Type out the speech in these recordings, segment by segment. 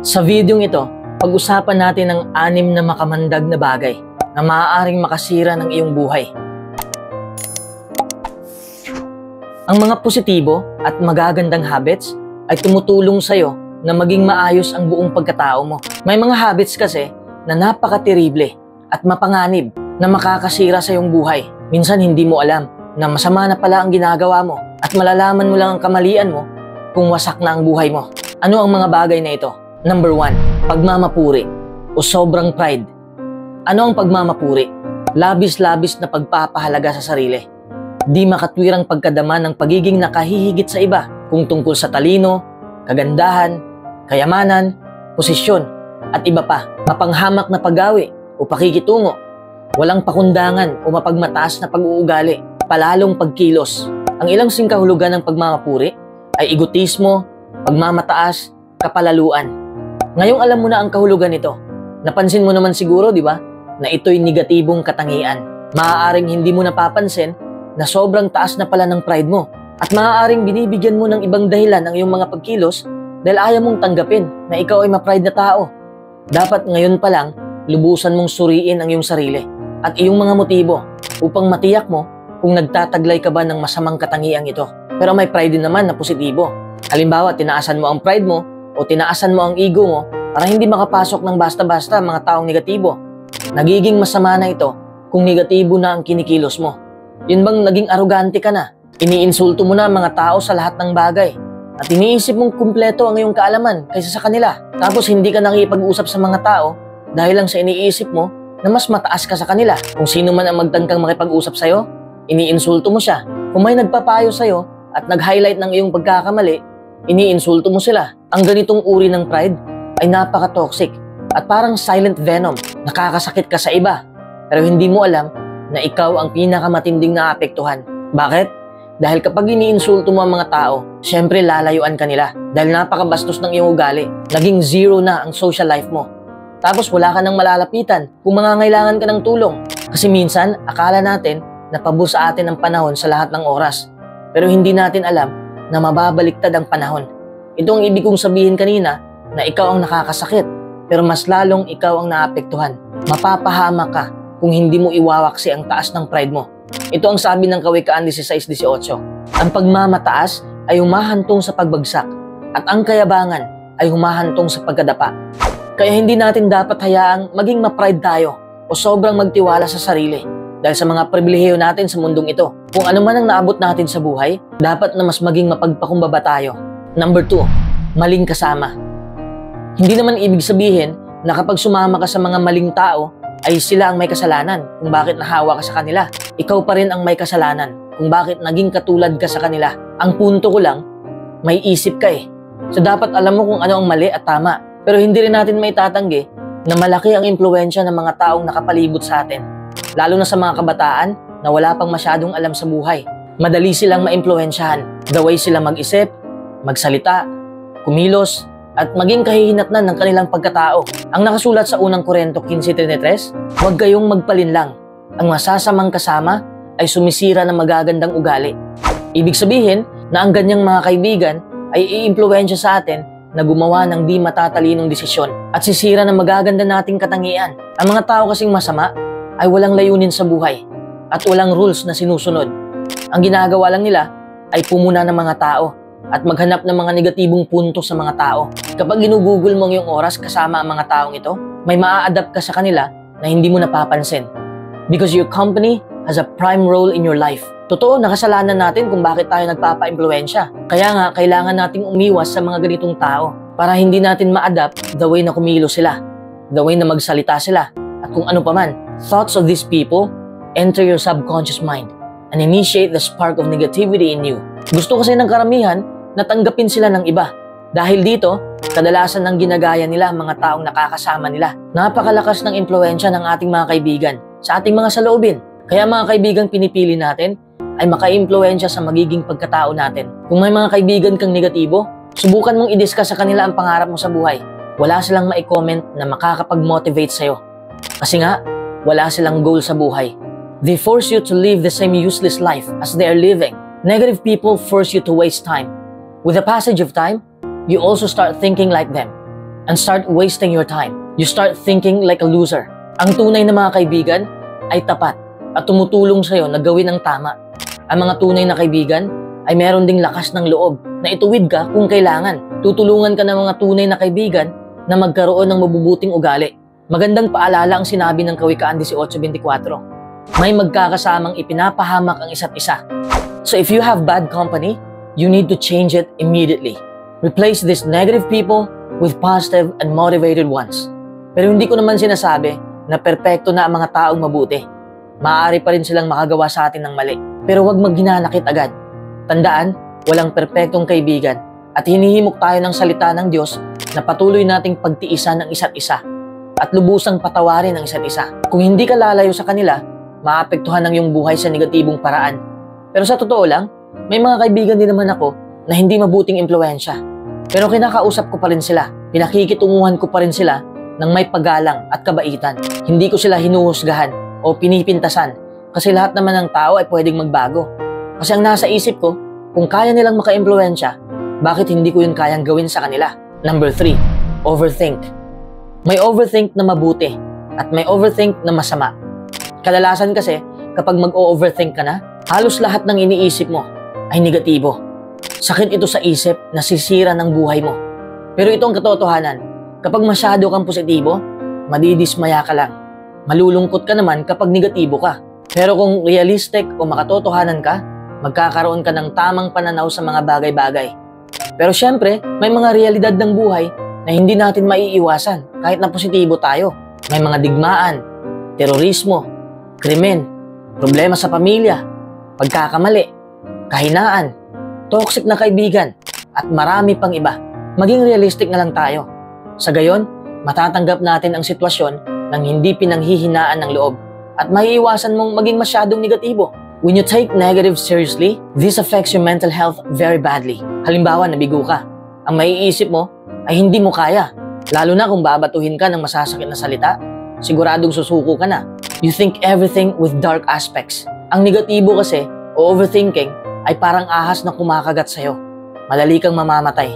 Sa videong ito, pag-usapan natin ang 6 na makamandag na bagay na maaaring makasira ng iyong buhay. Ang mga positibo at magagandang habits ay tumutulong sa'yo na maging maayos ang buong pagkatao mo. May mga habits kasi na napaka-terrible at mapanganib na makakasira sa iyong buhay. Minsan hindi mo alam na masama na pala ang ginagawa mo at malalaman mo lang ang kamalian mo kung wasak na ang buhay mo. Ano ang mga bagay na ito? Number 1, pagmamapuri o sobrang pride. Ano ang pagmamapuri? Labis-labis na pagpapahalaga sa sarili. Di makatwirang pagkadama ng pagiging nakahihigit sa iba kung tungkol sa talino, kagandahan, kayamanan, posisyon, at iba pa. Mapanghamak na paggawi o pakikitungo. Walang pakundangan o mapagmataas na pag-uugali. Palalong pagkilos. Ang ilang singkahulugan ng pagmamapuri ay egotismo, pagmamataas, kapalaluan. Ngayong alam mo na ang kahulugan nito. Napansin mo naman siguro, di ba, na ito'y negatibong katangian. Maaaring hindi mo napapansin na sobrang taas na pala ng pride mo. At maaaring binibigyan mo ng ibang dahilan ang iyong mga pagkilos dahil ayaw mong tanggapin na ikaw ay ma-pride na tao. Dapat ngayon pa lang, lubusan mong suriin ang iyong sarili at iyong mga motibo upang matiyak mo kung nagtataglay ka ba ng masamang katangiang ito. Pero may pride din naman na positibo. Halimbawa, tinaasan mo ang pride mo o tinaasan mo ang ego mo para hindi makapasok ng basta-basta mga taong negatibo. Nagiging masama na ito kung negatibo na ang kinikilos mo. Yun bang naging arugante ka na? Iniinsulto mo na ang mga tao sa lahat ng bagay at iniisip mong kumpleto ang iyong kaalaman kaysa sa kanila. Tapos hindi ka nakikipag-usap sa mga tao dahil lang sa iniisip mo na mas mataas ka sa kanila. Kung sino man ang magtangkang makipag-usap sa'yo, iniinsulto mo siya. Kung may nagpapayo sa'yo at nag-highlight ng iyong pagkakamali, iniinsulto mo sila. Ang ganitong uri ng pride ay napaka-toxic at parang silent venom. Nakakasakit ka sa iba, pero hindi mo alam na ikaw ang pinakamatinding naapektuhan. Bakit? Dahil kapag iniinsulto mo ang mga tao, syempre lalayuan ka nila dahil napakabastos ng iyong ugali. Naging zero na ang social life mo. Tapos wala ka nang malalapitan kung mangangailangan ka ng tulong. Kasi minsan, akala natin na pabor sa atin ang panahon sa lahat ng oras. Pero hindi natin alam na mababaliktad ang panahon. Ito ang ibig kong sabihin kanina na ikaw ang nakakasakit, pero mas lalong ikaw ang naapektuhan. Mapapahamak ka kung hindi mo iwawaksi ang taas ng pride mo. Ito ang sabi ng Kawikaan 16:18. Ang pagmamataas ay humahantong sa pagbagsak at ang kayabangan ay humahantong sa pagkadapa. Kaya hindi natin dapat hayaang maging ma-pride tayo o sobrang magtiwala sa sarili dahil sa mga pribilehiyo natin sa mundong ito. Kung ano man ang naabot natin sa buhay, dapat na mas maging mapagpakumbaba tayo. Number 2, maling kasama. Hindi naman ibig sabihin na kapag sumama ka sa mga maling tao, ay sila ang may kasalanan kung bakit nahawa ka sa kanila. Ikaw pa rin ang may kasalanan kung bakit naging katulad ka sa kanila. Ang punto ko lang, may isip ka eh. So dapat alam mo kung ano ang mali at tama. Pero hindi rin natin may tatanggi na malaki ang impluwensya ng mga taong nakapalibot sa atin. Lalo na sa mga kabataan na wala pang masyadong alam sa buhay. Madali silang maimpluwensyahan. The way sila mag-isip, magsalita, kumilos, at maging kahihinatnan ng kanilang pagkatao. Ang nakasulat sa unang Korinto 15:33, huwag kayong magpalinlang. Ang masasamang kasama ay sumisira ng magagandang ugali. Ibig sabihin na ang ganyang mga kaibigan ay iimpluwensya sa atin na gumawa ng di matatalinong desisyon at sisira ng magaganda nating katangian. Ang mga tao kasing masama ay walang layunin sa buhay at walang rules na sinusunod. Ang ginagawa lang nila ay pumuna ng mga tao at maghanap ng mga negatibong punto sa mga tao. Kapag ginugugol mo ang iyong oras kasama ang mga taong ito, may maa-adapt ka sa kanila na hindi mo napapansin. Because your company has a prime role in your life. Totoo, nakasalanan natin kung bakit tayo nagpapa-impluwensya. Kaya nga, kailangan nating umiwas sa mga ganitong tao para hindi natin ma-adapt the way na kumilo sila, the way na magsalita sila, at kung ano paman. Thoughts of these people enter your subconscious mind and initiate the spark of negativity in you. Gusto kasi ng karamihan na tanggapin sila ng iba. Dahil dito, kadalasan ng ginagaya nila ang mga taong nakakasama nila. Napakalakas ng impluwensya ng ating mga kaibigan sa ating mga saloobin. Kaya mga kaibigang pinipili natin ay maka-impluwensya sa magiging pagkatao natin. Kung may mga kaibigan kang negatibo, subukan mong i-discuss sa kanila ang pangarap mo sa buhay. Wala silang ma-comment na makakapag-motivate sa'yo. Kasi nga, wala silang goal sa buhay. They force you to live the same useless life as they are living. Negative people force you to waste time. With the passage of time, you also start thinking like them. and start wasting your time. You start thinking like a loser. Ang tunay na mga kaibigan ay tapat at tumutulong sa'yo na gawin ang tama. Ang mga tunay na kaibigan ay meron ding lakas ng loob na ituwid ka kung kailangan. Tutulungan ka ng mga tunay na kaibigan na magkaroon ng mabubuting ugali. Magandang paalala ang sinabi ng Kawikaan 18:24. May magkakasamang ipinapahamak ang isa't isa. So if you have bad company, you need to change it immediately. Replace these negative people with positive and motivated ones. Pero hindi ko naman sinasabi na perpekto na ang mga taong mabuti. Maaari pa rin silang makagawa sa atin ng mali. Pero huwag maghinanakit agad. Tandaan, walang perpektong kaibigan at hinihimok tayo ng salita ng Diyos na patuloy nating pagtiisan ng isa't isa at lubusang patawarin ang isa't isa. Kung hindi ka lalayo sa kanila, maapektuhan ang iyong buhay sa negatibong paraan. Pero sa totoo lang, may mga kaibigan din naman ako na hindi mabuting impluwensya. Pero kinakausap ko pa rin sila. Pinakikitunguhan ko pa rin sila ng may paggalang at kabaitan. Hindi ko sila hinuhusgahan o pinipintasan kasi lahat naman ng tao ay pwedeng magbago. Kasi ang nasa isip ko, kung kaya nilang maka-impluwensya, bakit hindi ko yun kayang gawin sa kanila? Number 3, overthink. May overthink na mabuti at may overthink na masama. Kadalasan kasi, kapag mag-overthink ka na, halos lahat ng iniisip mo ay negatibo. Sakit ito sa isip na sisira ng buhay mo. Pero ito ang katotohanan. Kapag masyado kang positibo, madidismaya ka lang. Malulungkot ka naman kapag negatibo ka. Pero kung realistic o makatotohanan ka, magkakaroon ka ng tamang pananaw sa mga bagay-bagay. Pero syempre, may mga realidad ng buhay na hindi natin maiiwasan kahit na positibo tayo. May mga digmaan, terorismo, krimen, problema sa pamilya, pagkakamali, kahinaan, toxic na kaibigan, at marami pang iba. Maging realistic na lang tayo. Sa gayon, matatanggap natin ang sitwasyon ng hindi pinanghihinaan ng loob at maiiwasan mong maging masyadong negatibo. When you take negative seriously, this affects your mental health very badly. Halimbawa, nabigo ka. Ang maiisip mo ay hindi mo kaya. Lalo na kung babatuhin ka ng masasakit na salita, siguradong susuko ka na. You think everything with dark aspects. Ang negatibo kasi, o overthinking, ay parang ahas na kumakagat sa'yo. Madali kang mamamatay.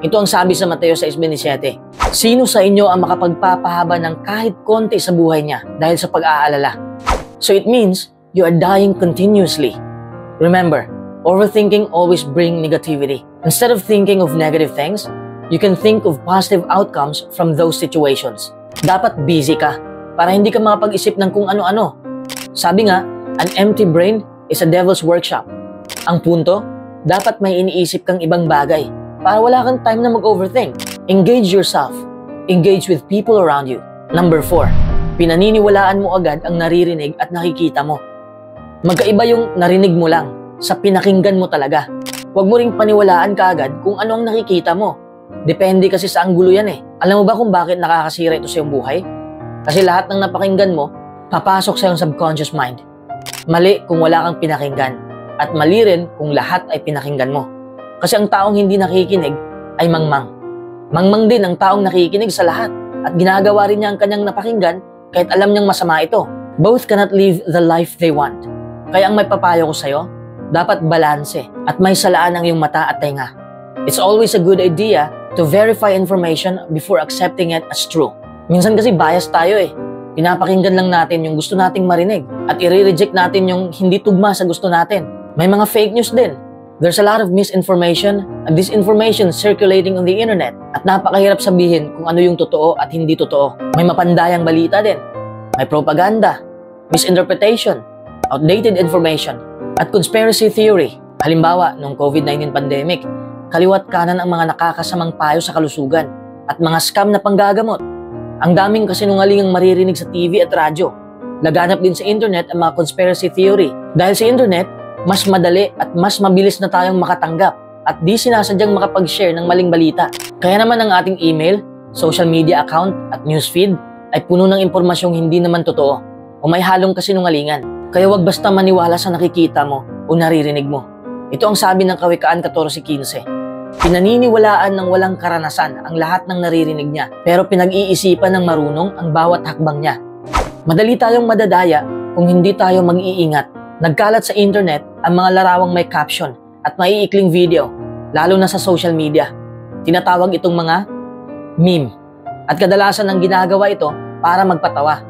Ito ang sabi sa Mateo 6:27. Sino sa inyo ang makapagpapahaba ng kahit konti sa buhay niya dahil sa pag-aalala? So it means you are dying continuously. Remember, overthinking always brings negativity. Instead of thinking of negative things, you can think of positive outcomes from those situations. Dapat busy ka para hindi ka makapag-isip ng kung ano-ano. Sabi nga, an empty brain is a devil's workshop. Ang punto, dapat may iniisip kang ibang bagay para wala kang time na mag-overthink. Engage yourself. Engage with people around you. Number 4, pinaniniwalaan mo agad ang naririnig at nakikita mo. Magkaiba yung narinig mo lang sa pinakinggan mo talaga. Huwag mo ring paniwalaan kaagad kung ano ang nakikita mo. Depende kasi sa anggulo yan eh. Alam mo ba kung bakit nakakasira ito sa iyong buhay? Kasi lahat ng napakinggan mo, papasok sa iyong subconscious mind. Mali kung wala kang pinakinggan. At mali rin kung lahat ay pinakinggan mo. Kasi ang taong hindi nakikinig ay mangmang. Mangmang din ang taong nakikinig sa lahat. At ginagawa rin niya ang kanyang napakinggan kahit alam niyang masama ito. Both cannot live the life they want. Kaya ang may papayo ko sa'yo, dapat balanse at may salaan ang iyong mata at tenga. It's always a good idea to verify information before accepting it as true. Minsan kasi bias tayo eh. Pinapakinggan lang natin yung gusto nating marinig at i-reject natin yung hindi tugma sa gusto natin. May mga fake news din. There's a lot of misinformation and disinformation circulating on the internet at napakahirap sabihin kung ano yung totoo at hindi totoo. May mapandayang balita din. May propaganda, misinterpretation, outdated information, at conspiracy theory. Halimbawa, noong COVID-19 pandemic, kaliwat kanan ang mga nakakasamang payo sa kalusugan at mga scam na panggagamot. Ang daming kasinungalingang maririnig sa TV at radyo. Laganap din sa internet ang mga conspiracy theory. Dahil sa internet, mas madali at mas mabilis na tayong makatanggap at di sinasadyang makapag-share ng maling balita. Kaya naman ang ating email, social media account at newsfeed ay puno ng impormasyong hindi naman totoo o may halong kasinungalingan. Kaya wag basta maniwala sa nakikita mo o naririnig mo. Ito ang sabi ng Kawikaan 14:15. Pinaniniwalaan ng walang karanasan ang lahat ng naririnig niya, pero pinag-iisipan ng marunong ang bawat hakbang niya. Madali tayong madadaya kung hindi tayo mag-iingat. Nagkalat sa internet ang mga larawang may caption at maiikling video, lalo na sa social media. Tinatawag itong mga meme. At kadalasan ang ginagawa ito para magpatawa.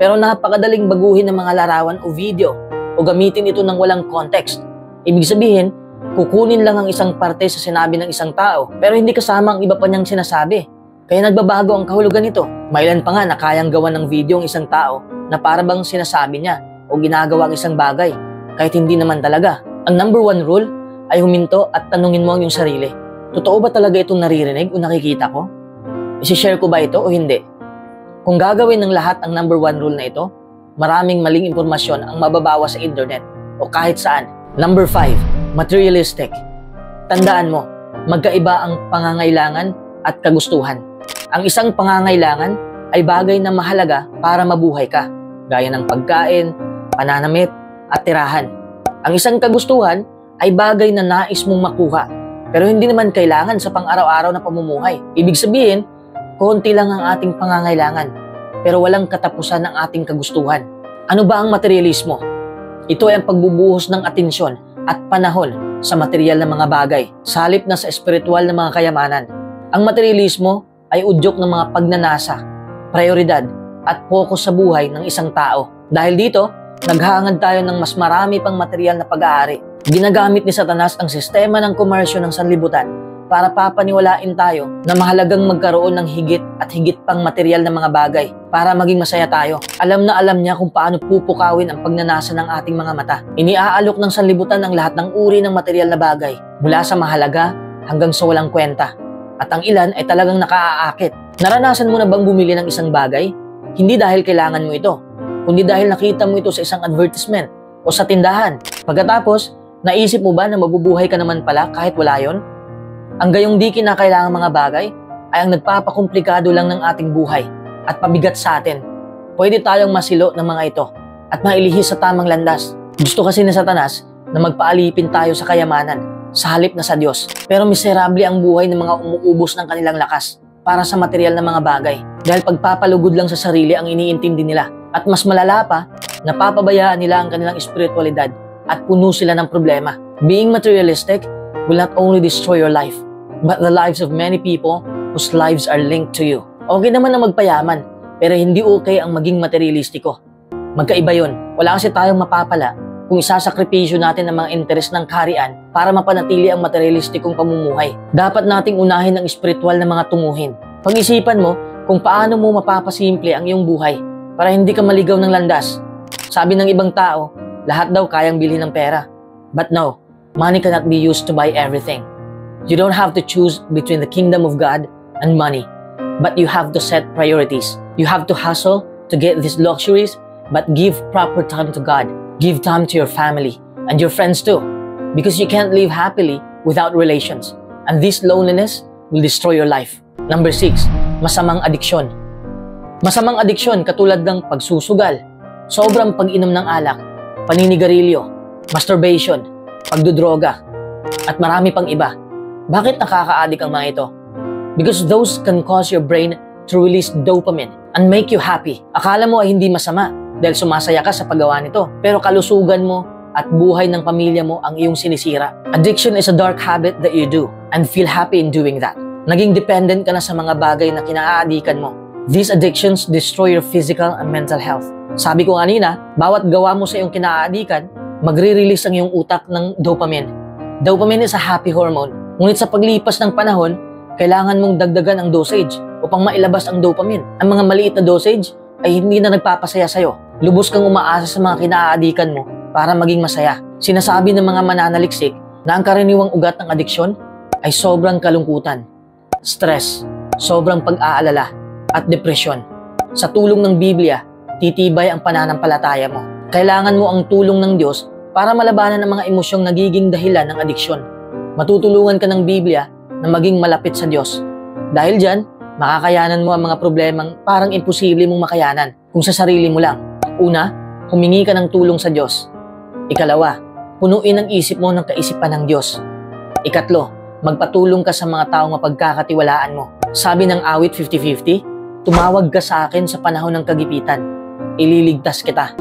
Pero napakadaling baguhin ng mga larawan o video o gamitin ito ng walang context. Ibig sabihin, kukunin lang ang isang parte sa sinabi ng isang tao pero hindi kasama ang iba pa niyang sinasabi. Kaya nagbabago ang kahulugan nito. Mailan pa nga na kayang gawa ng video ang isang tao na para bang sinasabi niya o ginagawa ang isang bagay kahit hindi naman talaga. Ang number 1 rule ay huminto at tanungin mo ang iyong sarili. Totoo ba talaga itong naririnig o nakikita ko? Isishare ko ba ito o hindi? Kung gagawin ng lahat ang number 1 rule na ito, maraming maling impormasyon ang mababawa sa internet o kahit saan. Number 5, materialistic. Tandaan mo, magkaiba ang pangangailangan at kagustuhan. Ang isang pangangailangan ay bagay na mahalaga para mabuhay ka, gaya ng pagkain, pananamit, at tirahan. Ang isang kagustuhan ay bagay na nais mong makuha, pero hindi naman kailangan sa pang-araw-araw na pamumuhay. Ibig sabihin, konti lang ang ating pangangailangan, pero walang katapusan ang ating kagustuhan. Ano ba ang materialismo? Ito ay ang pagbubuhos ng atensyon at panahon sa material na mga bagay, sa halip na sa espiritual na mga kayamanan. Ang materialismo ay udyok ng mga pagnanasa, prioridad, at focus sa buhay ng isang tao. Dahil dito, naghahangad tayo ng mas marami pang material na pag-aari. Ginagamit ni Satanas ang sistema ng komersyo ng sanlibutan para papaniwalain tayo na mahalagang magkaroon ng higit at higit pang material na mga bagay para maging masaya tayo. Alam na alam niya kung paano pupukawin ang pagnanasa ng ating mga mata. Iniaalok ng sanlibutan ang lahat ng uri ng material na bagay, mula sa mahalaga hanggang sa walang kwenta. At ang ilan ay talagang nakaaakit. Naranasan mo na bang bumili ng isang bagay? Hindi dahil kailangan mo ito, kundi dahil nakita mo ito sa isang advertisement o sa tindahan. Pagkatapos, naisip mo ba na mabubuhay ka naman pala kahit wala yon? Ang gayong di kinakailangang mga bagay ay ang nagpapakomplikado lang ng ating buhay at pabigat sa atin. Pwede tayong masilo ng mga ito at mailihis sa tamang landas. Gusto kasi ni Satanas na magpaalipin tayo sa kayamanan sa halip na sa Diyos. Pero miserable ang buhay ng mga umuubos ng kanilang lakas para sa material na mga bagay. Dahil pagpapalugod lang sa sarili ang iniintindi nila. At mas malala pa, napapabayaan nila ang kanilang espiritualidad at puno sila ng problema. Being materialistic will not only destroy your life, but the lives of many people whose lives are linked to you. Okay naman na magpayaman, pero hindi okay ang maging materialistiko. Magkaiba yun. Wala kasi tayong mapapala kung isasakripisyo natin ang mga interes ng kaharian para mapanatili ang materialistikong pamumuhay. Dapat nating unahin ang espiritual na mga tunguhin. Pag-isipan mo kung paano mo mapapasimple ang iyong buhay para hindi ka maligaw ng landas. Sabi ng ibang tao, lahat daw kayang bilhin ng pera. But no, money cannot be used to buy everything. You don't have to choose between the kingdom of God and money, but you have to set priorities. You have to hustle to get these luxuries, but give proper time to God. Give time to your family and your friends too, because you can't live happily without relations, and this loneliness will destroy your life. Number 6, masamang adiksyon. Masamang adiksyon katulad ng pagsusugal, sobrang pag-inom ng alak, paninigarilyo, masturbation, pagdudroga, at marami pang iba. Bakit nakaka-addict ang mga ito? Because those can cause your brain to release dopamine and make you happy. Akala mo ay hindi masama dahil sumasaya ka sa paggawa nito, pero kalusugan mo at buhay ng pamilya mo ang iyong sinisira. Addiction is a dark habit that you do and feel happy in doing that. Naging dependent ka na sa mga bagay na kinaaadikan mo. These addictions destroy your physical and mental health. Sabi ko kanina, bawat gawa mo sa iyong kinaaadikan, magre-release ang iyong utak ng dopamine. Dopamine is a happy hormone. Ngunit sa paglipas ng panahon, kailangan mong dagdagan ang dosage upang mailabas ang dopamine. Ang mga maliit na dosage ay hindi na nagpapasaya sa'yo. Lubos kang umaasa sa mga kinaaadikan mo para maging masaya. Sinasabi ng mga mananaliksik na ang karaniwang ugat ng adiksyon ay sobrang kalungkutan, stress, sobrang pag-aalala, at depresyon. Sa tulong ng Biblia, titibay ang pananampalataya mo. Kailangan mo ang tulong ng Diyos para malabanan ang mga emosyong nagiging dahilan ng adiksyon. Matutulungan ka ng Biblia na maging malapit sa Diyos. Dahil dyan, makakayanan mo ang mga problemang parang imposible mong makayanan kung sa sarili mo lang. Una, humingi ka ng tulong sa Diyos. Ikalawa, punuin ang isip mo ng kaisipan ng Diyos. Ikatlo, magpatulong ka sa mga taong mapagkakatiwalaan mo. Sabi ng awit 50-50, tumawag ka sa akin sa panahon ng kagipitan. Ililigtas kita.